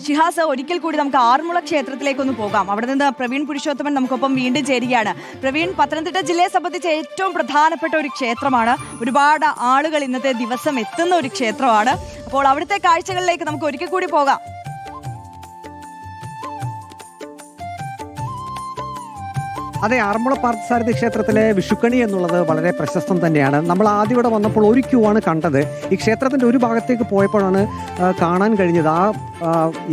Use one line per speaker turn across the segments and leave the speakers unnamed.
ഷിഹാസ്, ഒരിക്കൽ കൂടി നമുക്ക് ആറന്മുള ക്ഷേത്രത്തിലേക്കൊന്ന് പോകാം. അവിടെ നിന്ന് പ്രവീൺ പുരുഷോത്തമൻ നമുക്കൊപ്പം വീണ്ടും ചേരുകയാണ്. പ്രവീൺ, പത്തനംതിട്ട ജില്ലയെ സംബന്ധിച്ച് ഏറ്റവും പ്രധാനപ്പെട്ട ഒരു ക്ഷേത്രമാണ്. ഒരുപാട് ആളുകൾ ഇന്നത്തെ ദിവസം എത്തുന്ന ഒരു ക്ഷേത്രമാണ്. അപ്പോൾ അവിടുത്തെ കാഴ്ചകളിലേക്ക് നമുക്ക് ഒരിക്കൽ കൂടി പോകാം.
അതെ, ആറന്മുള പാർത്ഥസാരഥി ക്ഷേത്രത്തിലെ വിഷുക്കണി എന്നുള്ളത് വളരെ പ്രശസ്തം തന്നെയാണ്. നമ്മൾ ആദ്യം ഇവിടെ വന്നപ്പോൾ ഒരു ക്യൂ ആണ് കണ്ടത്. ഈ ക്ഷേത്രത്തിൻ്റെ ഒരു ഭാഗത്തേക്ക് പോയപ്പോഴാണ് കാണാൻ കഴിഞ്ഞത്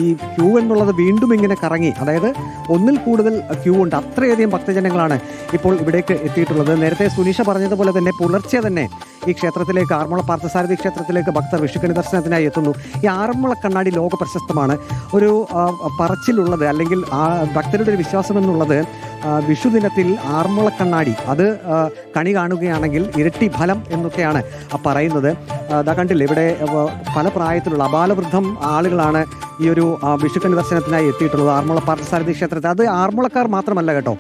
ഈ ക്യൂ എന്നുള്ളത് വീണ്ടും ഇങ്ങനെ കറങ്ങി. അതായത് ഒന്നിൽ കൂടുതൽ ക്യൂ ഉണ്ട്. അത്രയധികം ഭക്തജനങ്ങളാണ് ഇപ്പോൾ ഇവിടേക്ക് എത്തിയിട്ടുള്ളത്. നേരത്തെ സുനീഷ പറഞ്ഞതുപോലെ തന്നെ പുലർച്ചെ തന്നെ ഈ ക്ഷേത്രത്തിലേക്ക്, ആറന്മുള പാർത്ഥസാരഥി ക്ഷേത്രത്തിലേക്ക് ഭക്തർ വിഷുക്കണി ദർശനത്തിനായി എത്തുന്നു. ഈ ആറന്മുള കണ്ണാടി ലോക പ്രശസ്തമാണ്. ഒരു പറച്ചിലുള്ളത്, അല്ലെങ്കിൽ ഭക്തരുടെ ഒരു വിശ്വാസം എന്നുള്ളത്, വിഷു ദിനത്തിൽ ആറന്മുള കണ്ണാടി അത് കണി കാണുകയാണെങ്കിൽ ഇരട്ടി ഫലം എന്നൊക്കെയാണ് പറയുന്നത്. അതാ കണ്ടില്ലേ, ഇവിടെ പല പ്രായത്തിലുള്ള അബാലവൃദ്ധം ആളുകളാണ് ഈ ഒരു വിഷുക്കണി ദർശനത്തിനായി എത്തിയിട്ടുള്ളത് ആറന്മുള പാർത്ഥസാരഥി ക്ഷേത്രത്തിൽ. അത് ആറന്മുളക്കാർ മാത്രമല്ല കേട്ടോ,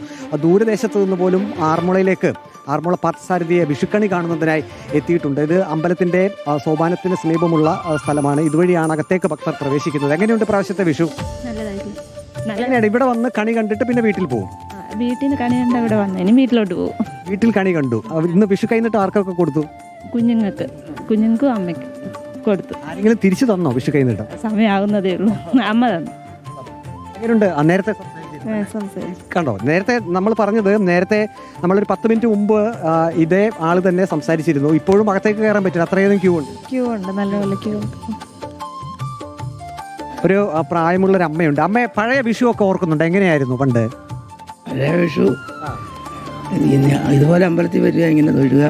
ദൂരദേശത്ത് നിന്ന് പോലും ആറന്മുളയിലേക്ക് ആറന്മുള പാർത്ഥസാരഥിയെ വിഷുക്കണി കാണുന്നതിനായി എത്തിയിട്ടുണ്ട്. ഇത് അമ്പലത്തിൻ്റെ സോപാനത്തിന് സമീപമുള്ള സ്ഥലമാണ്. ഇതുവഴിയാണ് അകത്തേക്ക് ഭക്തർ പ്രവേശിക്കുന്നത്. എങ്ങനെയുണ്ട് പ്രാവശ്യത്തെ വിഷു? എങ്ങനെയാണ് ഇവിടെ വന്ന് കണി കണ്ടിട്ട് പിന്നെ വീട്ടിൽ പോകും?
വീട്ടിൽ നിന്ന് കണി കണ്ട ഇവിടെ വന്നു, ഇനി വീട്ടിലോട്ട് പോകും.
വീട്ടിൽ കണി കണ്ടു. ഇന്ന് വിഷു കഴിഞ്ഞിട്ട് ആർക്കൊക്കെ കൊടുത്തു?
കുഞ്ഞുങ്ങൾക്കും അമ്മയ്ക്കും കൊടുത്തു.
ആരെങ്കിലും തിരിച്ചു തന്നോ വിഷു കഴിഞ്ഞിട്ട്?
സമയമാകുന്നതേ ഉള്ളൂ, അമ്മ തന്നു.
എങ്ങനെയുണ്ട്? നേരത്തെ കണ്ടോ, നേരത്തെ നമ്മൾ പറഞ്ഞത്, നേരത്തെ നമ്മളൊരു 10 മിനിറ്റ് മുമ്പ് ഇതേ ആള് തന്നെ സംസാരിച്ചിരുന്നു. ഇപ്പോഴും അകത്തേക്ക് കയറാൻ പറ്റില്ല, അത്രയധികം ക്യൂ ഉണ്ട്.
നല്ലപോലെ ക്യൂ ഉണ്ട്.
ഒരു പ്രായമുള്ളൊരു അമ്മയുണ്ട്. അമ്മ, പഴയ വിഷു ഒക്കെ ഓർക്കുന്നുണ്ട്? എങ്ങനെയായിരുന്നു പണ്ട്
പഴയ വിഷു? ഇതുപോലെ അമ്പലത്തിൽ വരിക, ഇങ്ങനെ തൊഴുക,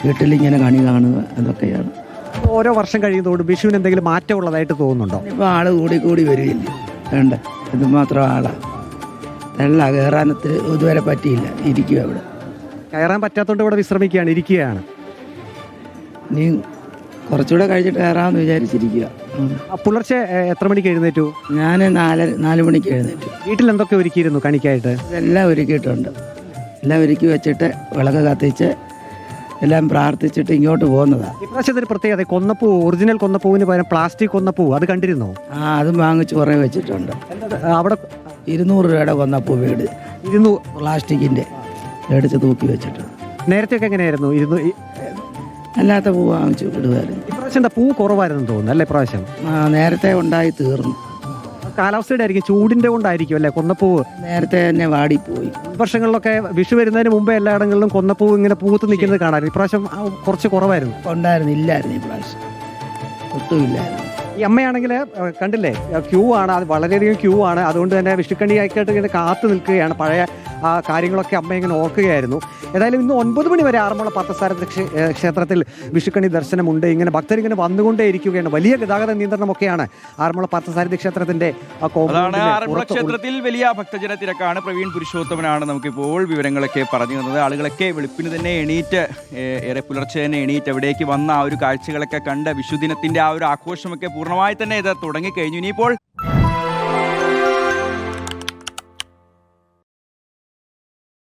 വീട്ടിലിങ്ങനെ കണി കാണുക, അതൊക്കെയാണ്.
ഓരോ വർഷം കഴിയുന്നതോടും വിഷുവിന് എന്തെങ്കിലും മാറ്റം ഉള്ളതായിട്ട് തോന്നുന്നുണ്ടോ?
ഇപ്പോൾ ആള് കൂടി വരികയില്ല, വേണ്ട ഇതുമാത്രം ആളാണ്. നല്ല കയറാനത്തിന് ഇതുവരെ പറ്റിയില്ല, ഇരിക്കുക ഇവിടെ.
കയറാൻ പറ്റാത്തതുകൊണ്ട് ഇവിടെ വിശ്രമിക്കുകയാണ്, ഇരിക്കുകയാണ്.
ഇനി കുറച്ചുകൂടെ കഴിച്ചിട്ട് കയറാമെന്ന് വിചാരിച്ചിരിക്കുക.
പുലർച്ചെ എത്ര മണിക്ക് എഴുന്നേറ്റു?
ഞാൻ 4 മണിക്ക് എഴുന്നേറ്റു.
വീട്ടിൽ എന്തൊക്കെ ഒരുക്കിയിരുന്നു കണിക്കായിട്ട്?
ഇതെല്ലാം ഒരുക്കിയിട്ടുണ്ട്. എല്ലാം ഒരുക്കി വെച്ചിട്ട് വിളക്ക് കത്തിച്ച് എല്ലാം പ്രാർത്ഥിച്ചിട്ട് ഇങ്ങോട്ട് പോകുന്നതാണ്.
ഇപ്രാവശ്യത്തിന് പ്രത്യേകത, കൊന്നപ്പൂ, ഒറിജിനൽ കൊന്നപ്പൂവിന് പകരം പ്ലാസ്റ്റിക് കൊന്നപ്പൂ, അത് കണ്ടിരുന്നോ?
അതും വാങ്ങിച്ച് കുറേ വെച്ചിട്ടുണ്ട്.
അവിടെ
200 രൂപയുടെ കൊന്നപ്പൂ വീട്,
200
പ്ലാസ്റ്റിക്കിൻ്റെ മേടിച്ച് തൂക്കി വെച്ചിട്ടുണ്ട്.
നേരത്തെയൊക്കെ എങ്ങനെയായിരുന്നു?
അല്ലാത്ത പൂ വാങ്ങിച്ചു വിടുമായിരുന്നു.
ഇപ്രാവശ്യം എന്താ പൂ കുറവായിരുന്നു തോന്നുന്നു അല്ലേ? ഇപ്രാവശ്യം
നേരത്തെ ഉണ്ടായി തീർന്നു.
കാലാവസ്ഥയുടെ ആയിരിക്കും, ചൂടിന്റെ കൊണ്ടായിരിക്കും അല്ലേ കൊന്നപ്പൂവ്?
നേരത്തെ തന്നെ വാടിപ്പോയി.
വർഷങ്ങളിലൊക്കെ വിഷു വരുന്നതിന് മുമ്പേ എല്ലായിടങ്ങളിലും കൊന്നപ്പൂവ് ഇങ്ങനെ പൂത്ത് നിൽക്കുന്നത് കാണാൻ. ഇപ്രാവശ്യം കുറച്ച് കുറവായിരുന്നു.
ഇല്ലായിരുന്നു ഇപ്രാവശ്യം, ഒട്ടും ഇല്ലായിരുന്നു.
ഈ അമ്മയാണെങ്കിൽ കണ്ടില്ലേ, ക്യൂ ആണ്, അത് വളരെയധികം ക്യൂ ആണ്. അതുകൊണ്ട് തന്നെ വിഷുക്കണി ആയിക്കായിട്ട് ഇങ്ങനെ കാത്തു നിൽക്കുകയാണ്. പഴയ കാര്യങ്ങളൊക്കെ അമ്മ ഇങ്ങനെ ഓർക്കുകയായിരുന്നു. ഏതായാലും ഇന്ന് 9 മണി വരെ ആറന്മുള പാർത്ഥസാരഥി ക്ഷേത്രത്തിൽ വിഷുക്കണി ദർശനമുണ്ട്. ഇങ്ങനെ ഭക്തരിങ്ങനെ വന്നുകൊണ്ടേ ഇരിക്കുകയാണ്. വലിയ ഗതാഗത നിയന്ത്രണമൊക്കെയാണ് ആറന്മുള പാർത്ഥസാരഥി ക്ഷേത്രത്തിന്റെ
ആറന്മുള ക്ഷേത്രത്തിൽ വലിയ ഭക്തജന തിരക്കാണ്. പ്രവീൺ പുരുഷോത്തമനാണ് നമുക്കിപ്പോൾ വിവരങ്ങളൊക്കെ പറഞ്ഞു തന്നത്. ആളുകളൊക്കെ വെളുപ്പിന് തന്നെ എണീറ്റ്, ഏറെ പുലർച്ചെ തന്നെ എണീറ്റ് അവിടേക്ക് വന്ന ആ ഒരു കാഴ്ചകളൊക്കെ കണ്ട് വിഷുദിനത്തിന്റെ ആ ഒരു ആഘോഷമൊക്കെ പൂർണ്ണമായി തന്നെ ഇത് തുടങ്ങിക്കഴിഞ്ഞു. ഇനിയിപ്പോൾ